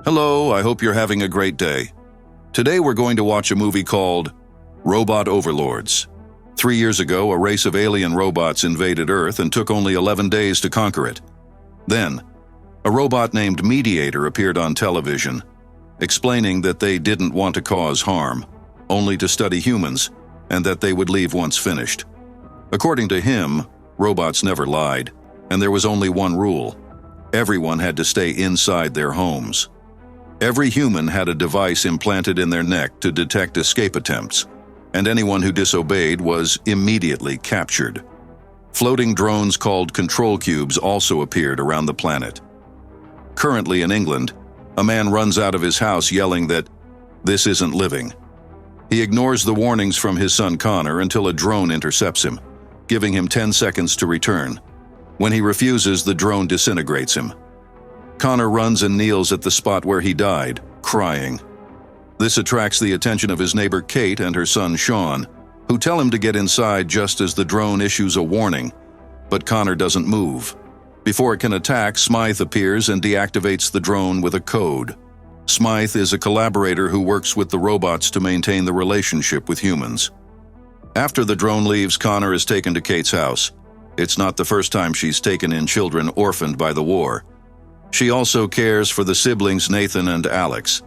Hello, I hope you're having a great day. Today we're going to watch a movie called Robot Overlords. 3 years ago, a race of alien robots invaded Earth and took only 11 days to conquer it. Then, a robot named Mediator appeared on television, explaining that they didn't want to cause harm, only to study humans, and that they would leave once finished. According to him, robots never lied, and there was only one rule. Everyone had to stay inside their homes. Every human had a device implanted in their neck to detect escape attempts, and anyone who disobeyed was immediately captured. Floating drones called control cubes also appeared around the planet. Currently in England, a man runs out of his house yelling that this isn't living. He ignores the warnings from his son Connor until a drone intercepts him, giving him 10 seconds to return. When he refuses, the drone disintegrates him. Connor runs and kneels at the spot where he died, crying. This attracts the attention of his neighbor Kate and her son Sean, who tell him to get inside just as the drone issues a warning, but Connor doesn't move. Before it can attack, Smythe appears and deactivates the drone with a code. Smythe is a collaborator who works with the robots to maintain the relationship with humans. After the drone leaves, Connor is taken to Kate's house. It's not the first time she's taken in children orphaned by the war. She also cares for the siblings Nathan and Alex.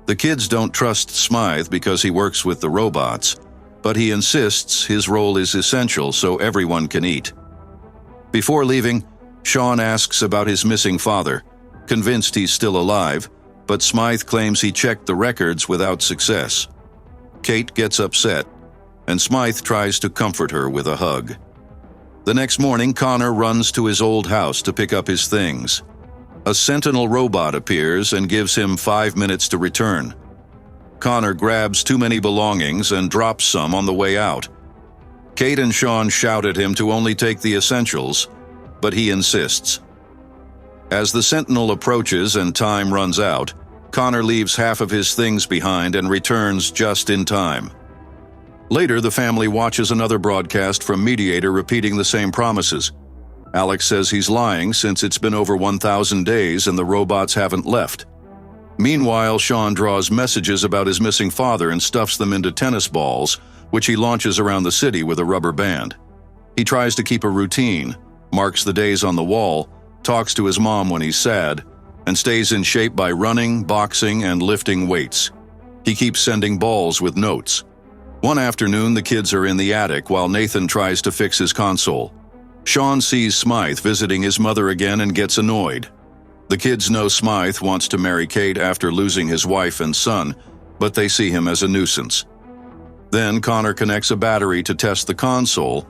The kids don't trust Smythe because he works with the robots, but he insists his role is essential so everyone can eat. Before leaving, Sean asks about his missing father, convinced he's still alive, but Smythe claims he checked the records without success. Kate gets upset, and Smythe tries to comfort her with a hug. The next morning, Connor runs to his old house to pick up his things. A Sentinel robot appears and gives him 5 minutes to return. Connor grabs too many belongings and drops some on the way out. Kate and Sean shout at him to only take the essentials, but he insists. As the Sentinel approaches and time runs out, Connor leaves half of his things behind and returns just in time. Later, the family watches another broadcast from Mediator repeating the same promises. Alex says he's lying since it's been over 1,000 days and the robots haven't left. Meanwhile, Sean draws messages about his missing father and stuffs them into tennis balls, which he launches around the city with a rubber band. He tries to keep a routine, marks the days on the wall, talks to his mom when he's sad, and stays in shape by running, boxing, and lifting weights. He keeps sending balls with notes. One afternoon, the kids are in the attic while Nathan tries to fix his console. Sean sees Smythe visiting his mother again and gets annoyed. The kids know Smythe wants to marry Kate after losing his wife and son, but they see him as a nuisance. Then Connor connects a battery to test the console,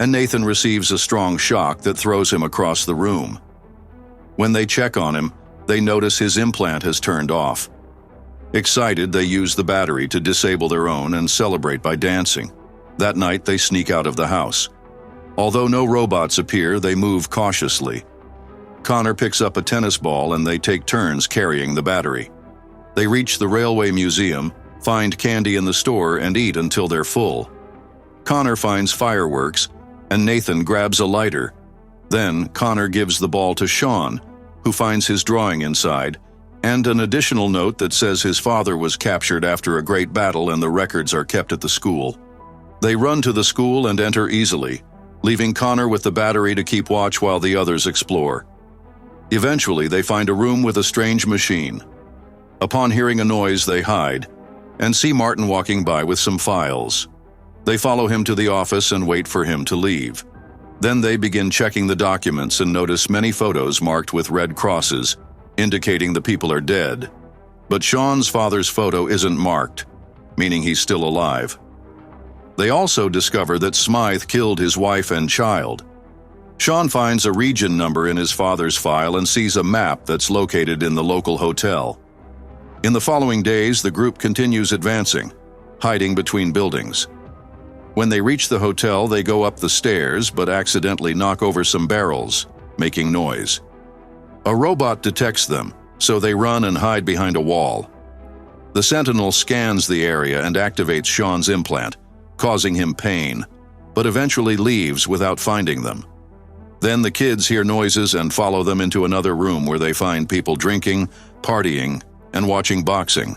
and Nathan receives a strong shock that throws him across the room. When they check on him, they notice his implant has turned off. Excited, they use the battery to disable their own and celebrate by dancing. That night, they sneak out of the house. Although no robots appear, they move cautiously. Connor picks up a tennis ball and they take turns carrying the battery. They reach the railway museum, find candy in the store, and eat until they're full. Connor finds fireworks, and Nathan grabs a lighter. Then Connor gives the ball to Sean, who finds his drawing inside, and an additional note that says his father was captured after a great battle and the records are kept at the school. They run to the school and enter easily, leaving Connor with the battery to keep watch while the others explore. Eventually, they find a room with a strange machine. Upon hearing a noise, they hide, and see Martin walking by with some files. They follow him to the office and wait for him to leave. Then they begin checking the documents and notice many photos marked with red crosses, indicating the people are dead. But Sean's father's photo isn't marked, meaning he's still alive. They also discover that Smythe killed his wife and child. Sean finds a region number in his father's file and sees a map that's located in the local hotel. In the following days, the group continues advancing, hiding between buildings. When they reach the hotel, they go up the stairs but accidentally knock over some barrels, making noise. A robot detects them, so they run and hide behind a wall. The Sentinel scans the area and activates Sean's implant, causing him pain, but eventually leaves without finding them. Then the kids hear noises and follow them into another room where they find people drinking, partying, and watching boxing.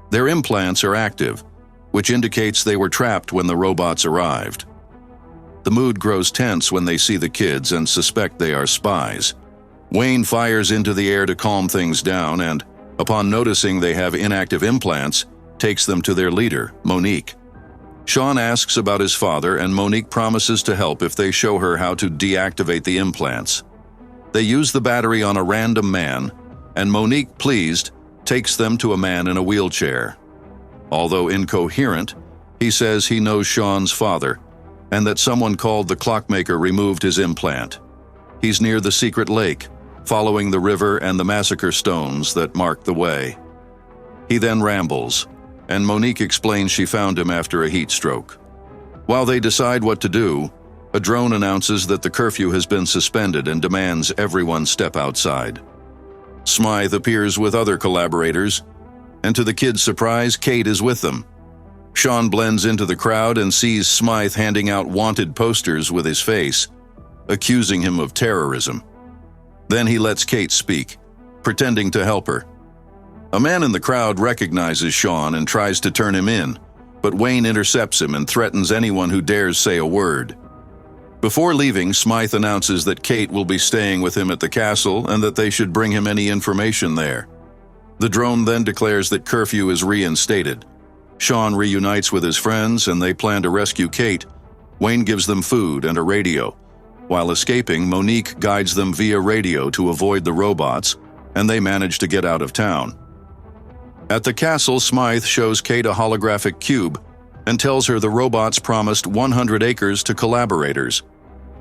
Their implants are active, which indicates they were trapped when the robots arrived. The mood grows tense when they see the kids and suspect they are spies. Wayne fires into the air to calm things down and, upon noticing they have inactive implants, takes them to their leader, Monique. Sean asks about his father, and Monique promises to help if they show her how to deactivate the implants. They use the battery on a random man, and Monique, pleased, takes them to a man in a wheelchair. Although incoherent, he says he knows Sean's father, and that someone called the clockmaker removed his implant. He's near the secret lake, following the river and the massacre stones that mark the way. He then rambles, and Monique explains she found him after a heat stroke. While they decide what to do, a drone announces that the curfew has been suspended and demands everyone step outside. Smythe appears with other collaborators, and to the kids' surprise, Kate is with them. Sean blends into the crowd and sees Smythe handing out wanted posters with his face, accusing him of terrorism. Then he lets Kate speak, pretending to help her. A man in the crowd recognizes Sean and tries to turn him in, but Wayne intercepts him and threatens anyone who dares say a word. Before leaving, Smythe announces that Kate will be staying with him at the castle and that they should bring him any information there. The drone then declares that curfew is reinstated. Sean reunites with his friends and they plan to rescue Kate. Wayne gives them food and a radio. While escaping, Monique guides them via radio to avoid the robots, and they manage to get out of town. At the castle, Smythe shows Kate a holographic cube and tells her the robots promised 100 acres to collaborators.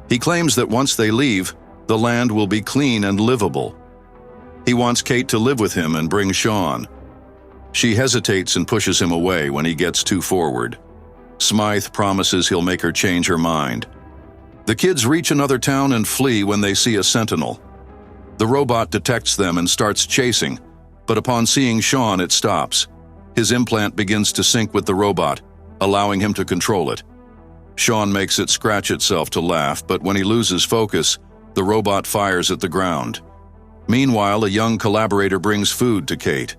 He claims that once they leave, the land will be clean and livable. He wants Kate to live with him and bring Sean. She hesitates and pushes him away when he gets too forward. Smythe promises he'll make her change her mind. The kids reach another town and flee when they see a sentinel. The robot detects them and starts chasing, but upon seeing Sean, it stops. His implant begins to sync with the robot, allowing him to control it. Sean makes it scratch itself to laugh, but when he loses focus, the robot fires at the ground. Meanwhile, a young collaborator brings food to Kate.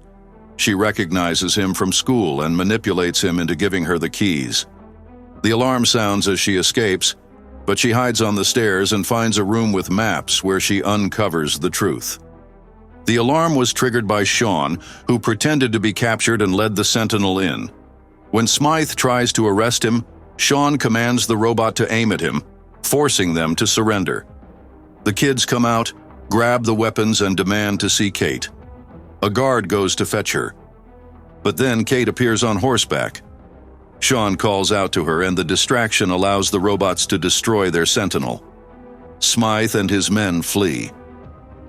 She recognizes him from school and manipulates him into giving her the keys. The alarm sounds as she escapes, but she hides on the stairs and finds a room with maps where she uncovers the truth. The alarm was triggered by Sean, who pretended to be captured and led the sentinel in. When Smythe tries to arrest him, Sean commands the robot to aim at him, forcing them to surrender. The kids come out, grab the weapons, and demand to see Kate. A guard goes to fetch her. But then Kate appears on horseback. Sean calls out to her, and the distraction allows the robots to destroy their sentinel. Smythe and his men flee.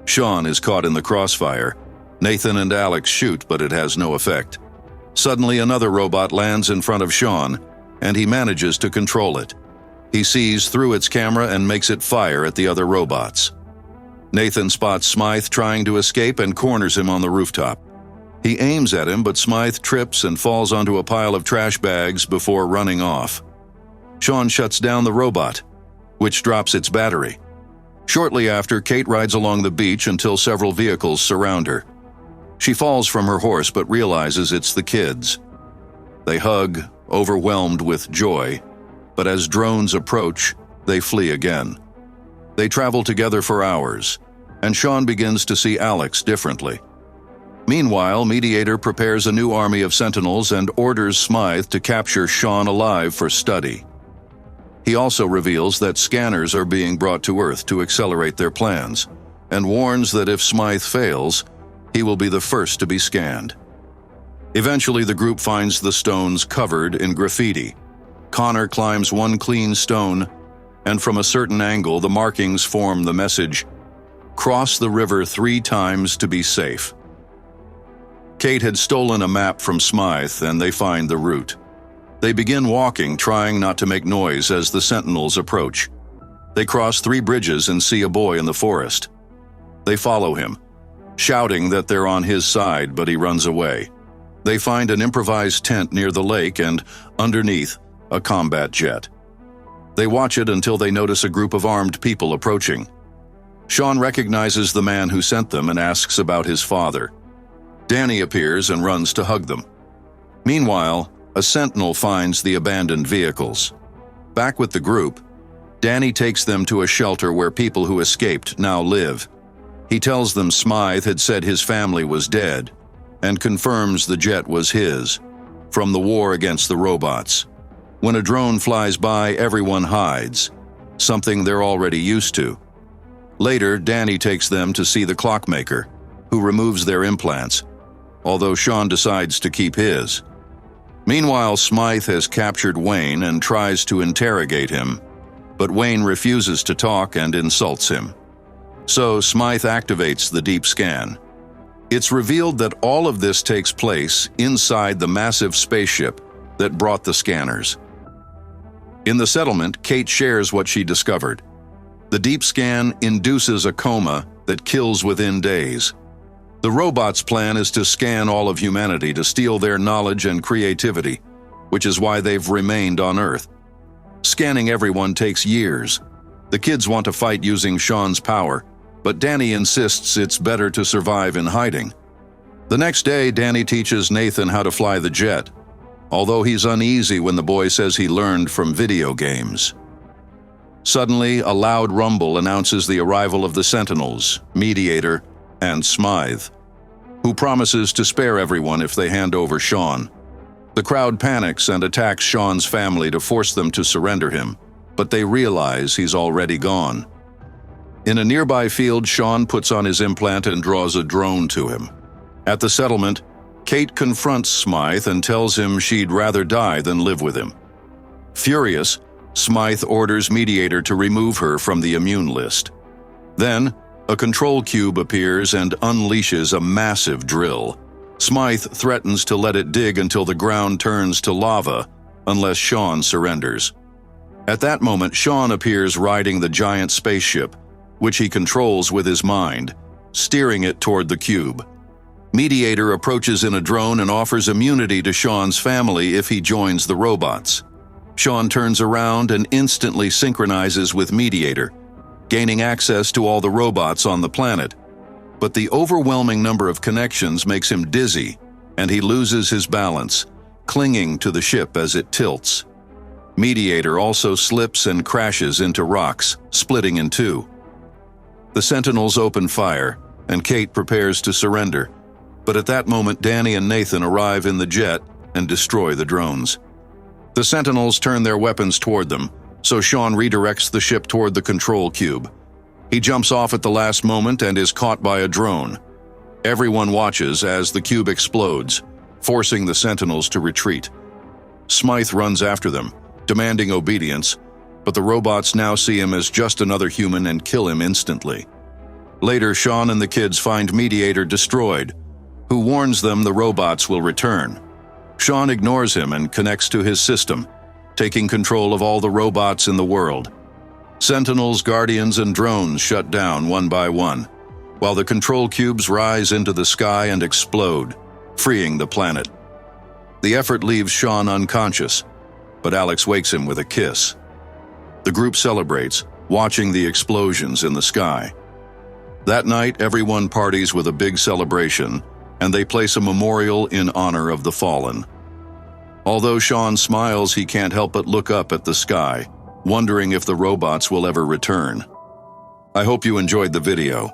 Sean is caught in the crossfire. Nathan and Alex shoot, but it has no effect. Suddenly, another robot lands in front of Sean, and he manages to control it. He sees through its camera and makes it fire at the other robots. Nathan spots Smythe trying to escape and corners him on the rooftop. He aims at him, but Smythe trips and falls onto a pile of trash bags before running off. Sean shuts down the robot, which drops its battery. Shortly after, Kate rides along the beach until several vehicles surround her. She falls from her horse but realizes it's the kids. They hug, overwhelmed with joy, but as drones approach, they flee again. They travel together for hours, and Sean begins to see Alex differently. Meanwhile, Mediator prepares a new army of Sentinels and orders Smythe to capture Sean alive for study. He also reveals that scanners are being brought to Earth to accelerate their plans, and warns that if Smythe fails, he will be the first to be scanned. Eventually, the group finds the stones covered in graffiti. Connor climbs one clean stone, and from a certain angle, the markings form the message, "Cross the river 3 times to be safe." Kate had stolen a map from Smythe, and they find the route. They begin walking, trying not to make noise as the Sentinels approach. They cross 3 bridges and see a boy in the forest. They follow him, shouting that they're on his side, but he runs away. They find an improvised tent near the lake and, underneath, a combat jet. They watch it until they notice a group of armed people approaching. Sean recognizes the man who sent them and asks about his father. Danny appears and runs to hug them. Meanwhile, a sentinel finds the abandoned vehicles. Back with the group, Danny takes them to a shelter where people who escaped now live. He tells them Smythe had said his family was dead, and confirms the jet was his, from the war against the robots. When a drone flies by, everyone hides, something they're already used to. Later, Danny takes them to see the clockmaker, who removes their implants, although Sean decides to keep his. Meanwhile, Smythe has captured Wayne and tries to interrogate him, but Wayne refuses to talk and insults him. So Smythe activates the deep scan. It's revealed that all of this takes place inside the massive spaceship that brought the scanners. In the settlement, Kate shares what she discovered. The deep scan induces a coma that kills within days. The robots' plan is to scan all of humanity to steal their knowledge and creativity, which is why they've remained on Earth. Scanning everyone takes years. The kids want to fight using Sean's power, but Danny insists it's better to survive in hiding. The next day, Danny teaches Nathan how to fly the jet, although he's uneasy when the boy says he learned from video games. Suddenly, a loud rumble announces the arrival of the Sentinels, Mediator, and Smythe, who promises to spare everyone if they hand over Sean. The crowd panics and attacks Sean's family to force them to surrender him, but they realize he's already gone. In a nearby field, Sean puts on his implant and draws a drone to him. At the settlement, Kate confronts Smythe and tells him she'd rather die than live with him. Furious, Smythe orders Mediator to remove her from the immune list. Then, a control cube appears and unleashes a massive drill. Smythe threatens to let it dig until the ground turns to lava, unless Sean surrenders. At that moment, Sean appears riding the giant spaceship, which he controls with his mind, steering it toward the cube. Mediator approaches in a drone and offers immunity to Sean's family if he joins the robots. Sean turns around and instantly synchronizes with Mediator, gaining access to all the robots on the planet. But the overwhelming number of connections makes him dizzy, and he loses his balance, clinging to the ship as it tilts. Mediator also slips and crashes into rocks, splitting in two. The Sentinels open fire, and Kate prepares to surrender. But at that moment, Danny and Nathan arrive in the jet and destroy the drones. The Sentinels turn their weapons toward them, so Sean redirects the ship toward the control cube. He jumps off at the last moment and is caught by a drone. Everyone watches as the cube explodes, forcing the Sentinels to retreat. Smythe runs after them, demanding obedience, but the robots now see him as just another human and kill him instantly. Later, Sean and the kids find Mediator destroyed, who warns them the robots will return. Sean ignores him and connects to his system, taking control of all the robots in the world. Sentinels, Guardians, and drones shut down one by one, while the control cubes rise into the sky and explode, freeing the planet. The effort leaves Sean unconscious, but Alex wakes him with a kiss. The group celebrates, watching the explosions in the sky. That night, everyone parties with a big celebration, and they place a memorial in honor of the fallen. Although Sean smiles, he can't help but look up at the sky, wondering if the robots will ever return. I hope you enjoyed the video.